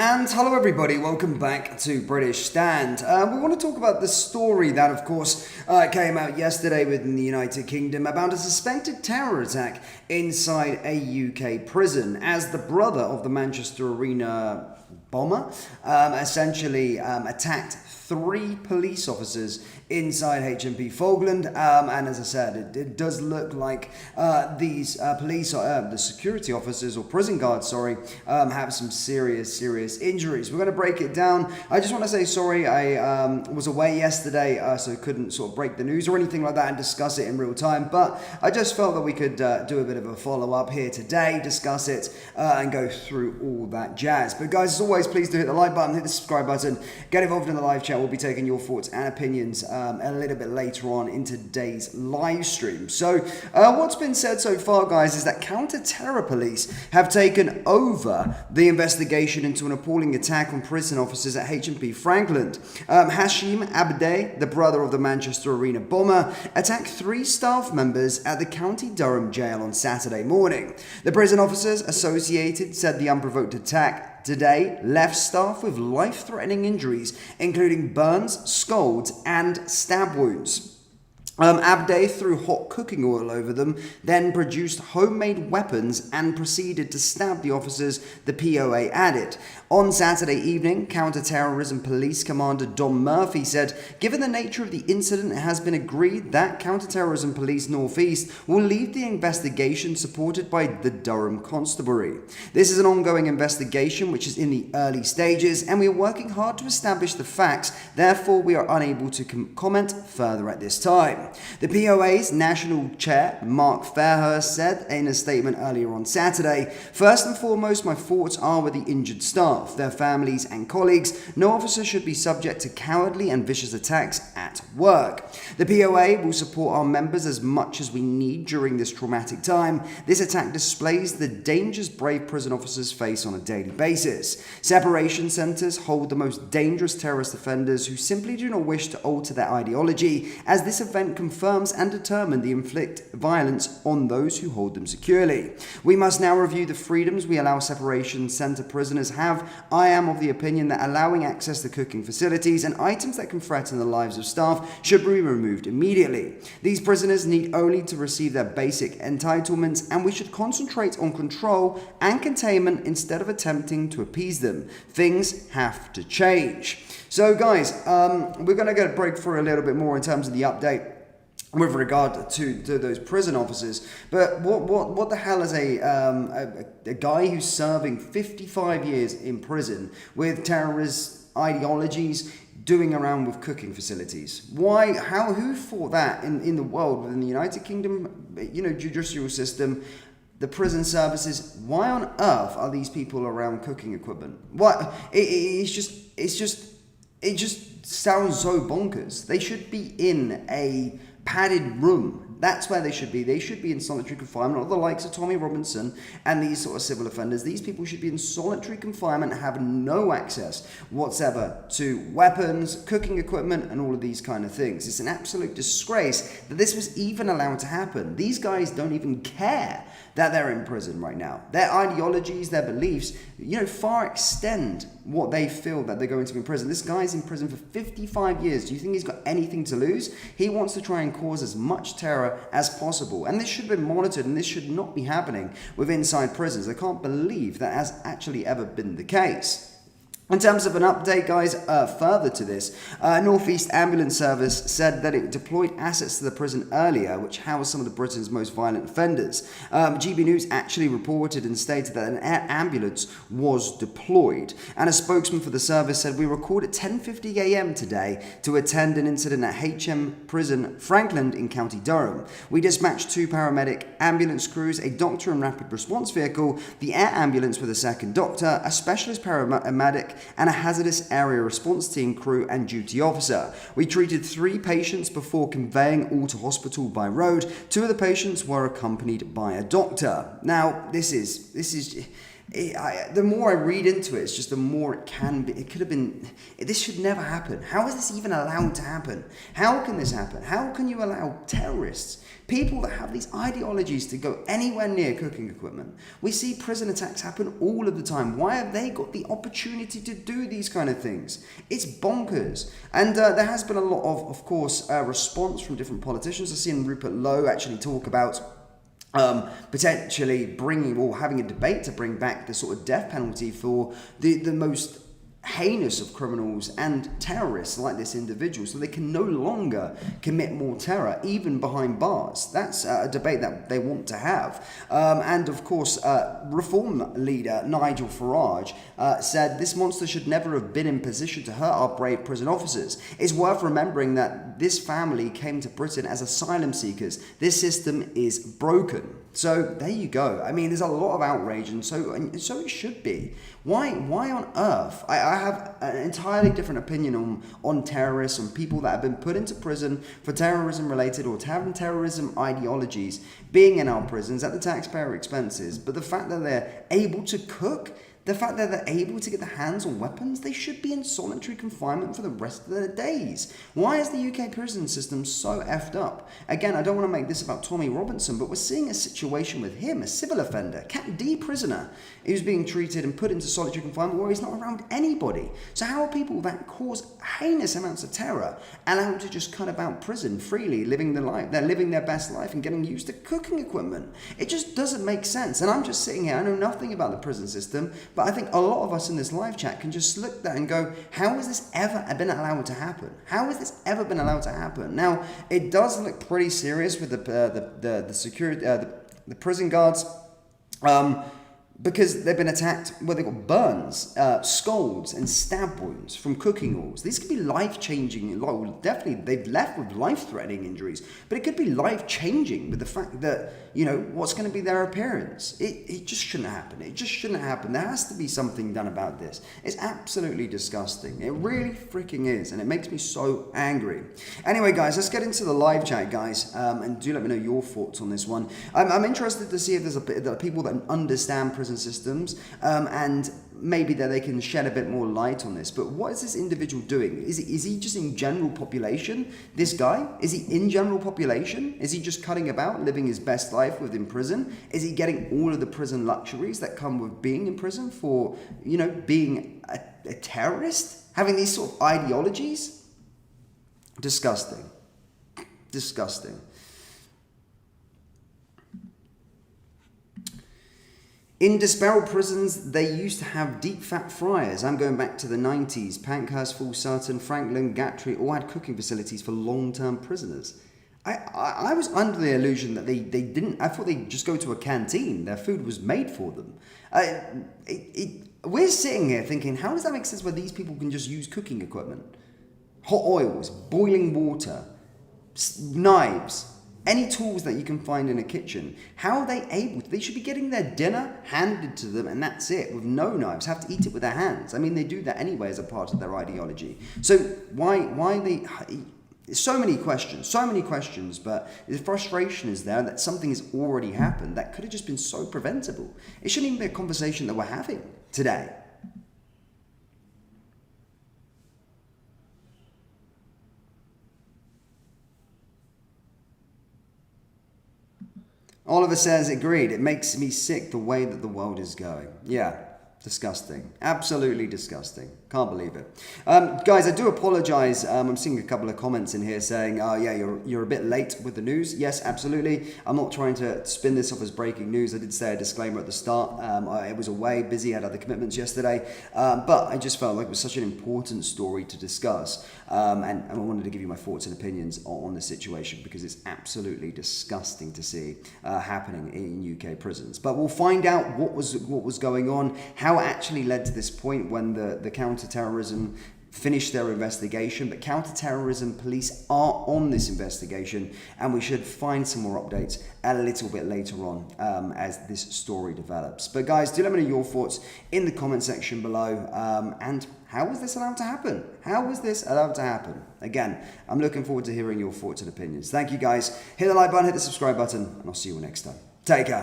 And hello everybody, welcome back to British Stand. We want to talk about the story that of course came out yesterday within the United Kingdom about a suspected terror attack inside a UK prison as the brother of the Manchester Arena bomber essentially attacked 3 police officers inside HMP Falkland, and as I said, it does look like these the security officers or prison guards, have some serious injuries. We're going to break it down. I just want to say sorry, I was away yesterday, so couldn't sort of break the news or anything like that and discuss it in real time, but I just felt that we could do a bit of a follow-up here today, discuss it, and go through all that jazz. But guys, as always, please do hit the like button, hit the subscribe button, get involved in the live chat. We'll be taking your thoughts and opinions a little bit later on in today's live stream. So what's been said so far, guys, is that counter-terror police have taken over the investigation into an appalling attack on prison officers at HMP Frankland. Hashim Abdeh, the brother of the Manchester Arena bomber, attacked 3 staff members at the County Durham jail on Saturday morning. The prison officers associated said the unprovoked attack today left staff with life-threatening injuries, including burns, scalds, and stab wounds. Abdeh threw hot cooking oil over them, then produced homemade weapons and proceeded to stab the officers, the POA added. On Saturday evening, Counter-Terrorism Police Commander Dom Murphy said, given the nature of the incident, it has been agreed that Counter-Terrorism Police North East will lead the investigation supported by the Durham Constabulary. This is an ongoing investigation which is in the early stages and we are working hard to establish the facts, therefore we are unable to comment further at this time. The POA's national chair, Mark Fairhurst, said in a statement earlier on Saturday, first and foremost, my thoughts are with the injured staff, their families and colleagues. No officer should be subject to cowardly and vicious attacks at work. The POA will support our members as much as we need during this traumatic time. This attack displays the dangers brave prison officers face on a daily basis. Separation centres hold the most dangerous terrorist offenders who simply do not wish to alter their ideology, as this event confirms and determines the inflict violence on those who hold them securely. We must now review the freedoms we allow separation centre prisoners have. I am of the opinion that allowing access to cooking facilities and items that can threaten the lives of staff should be removed immediately. These prisoners need only to receive their basic entitlements, and we should concentrate on control and containment instead of attempting to appease them. Things have to change. So guys, we're going to get a break for a little bit more in terms of the update with regard to those prison officers. But what the hell is a guy who's serving 55 years in prison with terrorist ideologies doing around with cooking facilities? Who thought that in the world, within the United Kingdom, judicial system, the prison services, why on earth are these people around cooking equipment? What? It just sounds so bonkers. They should be in a padded room. That's where they should be. They should be in solitary confinement, not the likes of Tommy Robinson and these sort of civil offenders. These people should be in solitary confinement and have no access whatsoever to weapons, cooking equipment, and all of these kind of things. It's an absolute disgrace that this was even allowed to happen. These guys don't even care that they're in prison right now. Their ideologies, their beliefs, far extend what they feel that they're going to be in prison. This guy's in prison for 55 years. Do you think he's got anything to lose? He wants to try and cause as much terror as possible. And this should be monitored, and this should not be happening with inside prisons. I can't believe that has actually ever been the case. In terms of an update, guys, further to this, North East Ambulance Service said that it deployed assets to the prison earlier, which housed some of the Britain's most violent offenders. GB News actually reported and stated that an air ambulance was deployed. And a spokesman for the service said, we were called at 10:50 a.m. today to attend an incident at HM Prison Frankland in County Durham. We dispatched 2 paramedic ambulance crews, a doctor and rapid response vehicle, the air ambulance with a second doctor, a specialist paramedic, and a hazardous area response team crew and duty officer. We treated 3 patients before conveying all to hospital by road. 2 of the patients were accompanied by a doctor. Now, this is The more I read into it, it's just the more it can be. It could have been. This should never happen. How is this even allowed to happen? How can this happen? How can you allow terrorists, people that have these ideologies, to go anywhere near cooking equipment? We see prison attacks happen all of the time. Why have they got the opportunity to do these kind of things? It's bonkers. And there has been a lot of course, response from different politicians. I've seen Rupert Lowe actually talk about potentially bringing or having a debate to bring back the sort of death penalty for the most heinous of criminals and terrorists like this individual, so they can no longer commit more terror, even behind bars. That's a debate that they want to have. And of course, Reform leader Nigel Farage said this monster should never have been in position to hurt our brave prison officers. It's worth remembering that this family came to Britain as asylum seekers. This system is broken. So there you go. I mean, there's a lot of outrage, and so it should be. Why on earth? I have an entirely different opinion on terrorists, on people that have been put into prison for terrorism related or having terrorism ideologies, being in our prisons at the taxpayer expenses. But the fact that they're able to cook, the fact that they're able to get their hands on weapons, they should be in solitary confinement for the rest of their days. Why is the UK prison system so effed up? Again, I don't want to make this about Tommy Robinson, but we're seeing a situation with him, a civil offender, Cat D prisoner, who's being treated and put into solitary confinement where he's not around anybody. So how are people that cause heinous amounts of terror allowed to just cut about prison freely, living their life? They're living their best life and getting used to cooking equipment. It just doesn't make sense. And I'm just sitting here, I know nothing about the prison system, but I think a lot of us in this live chat can just look there and go, how has this ever been allowed to happen? How has this ever been allowed to happen? Now, it does look pretty serious with the security, the prison guards, because they've been attacked where they've got burns, scalds and stab wounds from cooking oils. These could be life-changing. Well, definitely, they've left with life-threatening injuries, but it could be life-changing with the fact that, you know, what's going to be their appearance. It just shouldn't happen. It just shouldn't happen. There has to be something done about this. It's absolutely disgusting. It really freaking is, and it makes me so angry. Anyway, guys, let's get into the live chat, guys, and do let me know your thoughts on this one. I'm interested to see if there are people that understand prison systems, and maybe that they can shed a bit more light on this. But what is this individual doing? Is he just in general population? This guy? Is he in general population? Is he just cutting about, living his best life within prison? Is he getting all of the prison luxuries that come with being in prison for, you know, being a terrorist? Having these sort of ideologies? Disgusting. Disgusting. In Disparate prisons, they used to have deep fat fryers. I'm going back to the 90s. Pankhurst, Full Sutton, Franklin, Gatrey all had cooking facilities for long-term prisoners. I was under the illusion that they didn't. I thought they'd just go to a canteen. Their food was made for them. We're sitting here thinking, how does that make sense where these people can just use cooking equipment? Hot oils, boiling water, knives, any tools that you can find in a kitchen. How are they able to? They should be getting their dinner handed to them and that's it, with no knives, have to eat it with their hands. I mean, they do that anyway as a part of their ideology. So why they... So many questions, but the frustration is there that something has already happened that could have just been so preventable. It shouldn't even be a conversation that we're having today. Oliver says, agreed. It makes me sick the way that the world is going. Yeah, disgusting. Absolutely disgusting. Can't believe it. Guys, I do apologize. I'm seeing a couple of comments in here saying, oh yeah, you're a bit late with the news. Yes, absolutely. I'm not trying to spin this off as breaking news. I did say a disclaimer at the start. I was away, busy, had other commitments yesterday. But I just felt like it was such an important story to discuss. And I wanted to give you my thoughts and opinions on the situation because it's absolutely disgusting to see happening in UK prisons. But we'll find out what was going on, how it actually led to this point when the counter-terrorism finished their investigation. But counter-terrorism police are on this investigation, and we should find some more updates a little bit later on as this story develops. But guys, do let me know your thoughts in the comment section below, and how was this allowed to happen? How was this allowed to happen? Again, I'm looking forward to hearing your thoughts and opinions. Thank you guys. Hit the like button, hit the subscribe button, and I'll see you all next time. Take care.